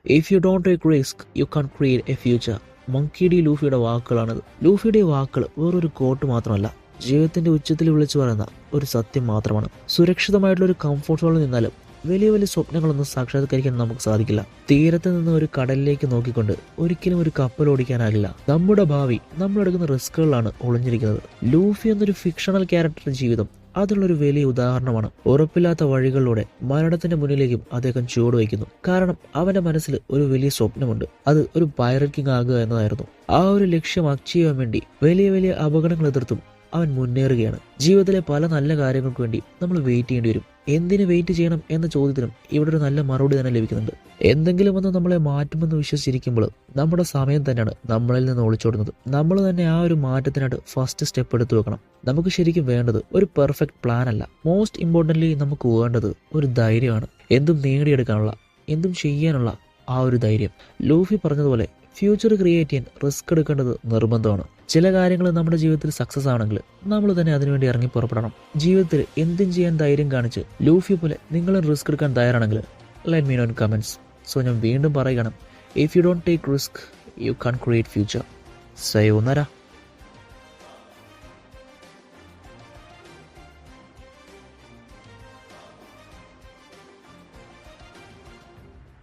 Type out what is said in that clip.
If you don't take risk you can create a future. Monkey D ലൂഫിയുടെ വാക്കുകളാണിത്. ലൂഫിയുടെ വാക്കുകൾ വേറൊരു കോട്ട് മാത്രമല്ല, ജീവിതത്തിന്റെ ഉച്ചത്തിൽ വിളിച്ചു പറയുന്ന ഒരു സത്യം മാത്രമാണ്. സുരക്ഷിതമായിട്ടുള്ള ഒരു കംഫോർട്ട് സോണിൽ നിന്നാലും വലിയ വലിയ സ്വപ്നങ്ങളൊന്നും സാക്ഷാത്കരിക്കാൻ നമുക്ക് സാധിക്കില്ല. തീരത്ത് നിന്ന് ഒരു കടലിലേക്ക് നോക്കിക്കൊണ്ട് ഒരിക്കലും ഒരു കപ്പൽ ഓടിക്കാനാകില്ല. നമ്മുടെ ഭാവി നമ്മളെടുക്കുന്ന റിസ്കുകളിലാണ് ഒളിഞ്ഞിരിക്കുന്നത്. ലൂഫി എന്നൊരു ഫിക്ഷണൽ ക്യാരക്ടറുടെ ജീവിതം അതിനുള്ളൊരു വലിയ ഉദാഹരണമാണ്. ഉറപ്പില്ലാത്ത വഴികളിലൂടെ മരണത്തിന്റെ മുന്നിലേക്കും അദ്ദേഹം ചുവടുവയ്ക്കുന്നു. കാരണം അവന്റെ മനസ്സിൽ ഒരു വലിയ സ്വപ്നമുണ്ട്. അത് ഒരു പൈററ്റ് കിങ് ആകുക എന്നതായിരുന്നു. ആ ഒരു ലക്ഷ്യം അച്ചീവ് ചെയ്യാൻ വേണ്ടി വലിയ വലിയ അപകടങ്ങൾ എതിർത്തും അവൻ മുന്നേറുകയാണ്. ജീവിതത്തിലെ പല നല്ല കാര്യങ്ങൾക്ക് വേണ്ടി നമ്മൾ വെയിറ്റ് ചെയ്യേണ്ടി വരും. എന്തിനു വെയിറ്റ് ചെയ്യണം എന്ന ചോദ്യത്തിനും ഇവിടെ ഒരു നല്ല മറുപടി തന്നെ ലഭിക്കുന്നുണ്ട്. എന്തെങ്കിലും ഒന്ന് നമ്മളെ മാറ്റുമെന്ന് വിശ്വസിച്ചിരിക്കുമ്പോൾ നമ്മുടെ സമയം തന്നെയാണ് നമ്മളിൽ നിന്ന് ഒളിച്ചോടുന്നത്. നമ്മൾ തന്നെ ആ ഒരു മാറ്റത്തിനായിട്ട് ഫസ്റ്റ് സ്റ്റെപ്പ് എടുത്തു വെക്കണം. നമുക്ക് ശരിക്കും വേണ്ടത് ഒരു പെർഫെക്റ്റ് പ്ലാൻ അല്ല. മോസ്റ്റ് ഇമ്പോർട്ടൻ്റ്ലി നമുക്ക് വേണ്ടത് ഒരു ധൈര്യമാണ്. എന്തും നേടിയെടുക്കാനുള്ള, എന്തും ചെയ്യാനുള്ള ആ ഒരു ധൈര്യം. ലൂഫി പറഞ്ഞതുപോലെ ഫ്യൂച്ചർ ക്രിയേറ്റ് ചെയ്യാൻ റിസ്ക് എടുക്കേണ്ടത് നിർബന്ധമാണ്. ചില കാര്യങ്ങൾ നമ്മുടെ ജീവിതത്തിൽ സക്സസ് ആണെങ്കിൽ നമ്മൾ തന്നെ അതിനുവേണ്ടി ഇറങ്ങി പുറപ്പെടണം. ജീവിതത്തിൽ എന്തും ചെയ്യാൻ ധൈര്യം കാണിച്ച് ലൂഫി പോലെ നിങ്ങളും റിസ്ക് എടുക്കാൻ തയ്യാറാണെങ്കിൽ let me know in comments. So ഞാൻ വീണ്ടും പറയുകയാണ്, if you don't take risk you can create future. സയോനര.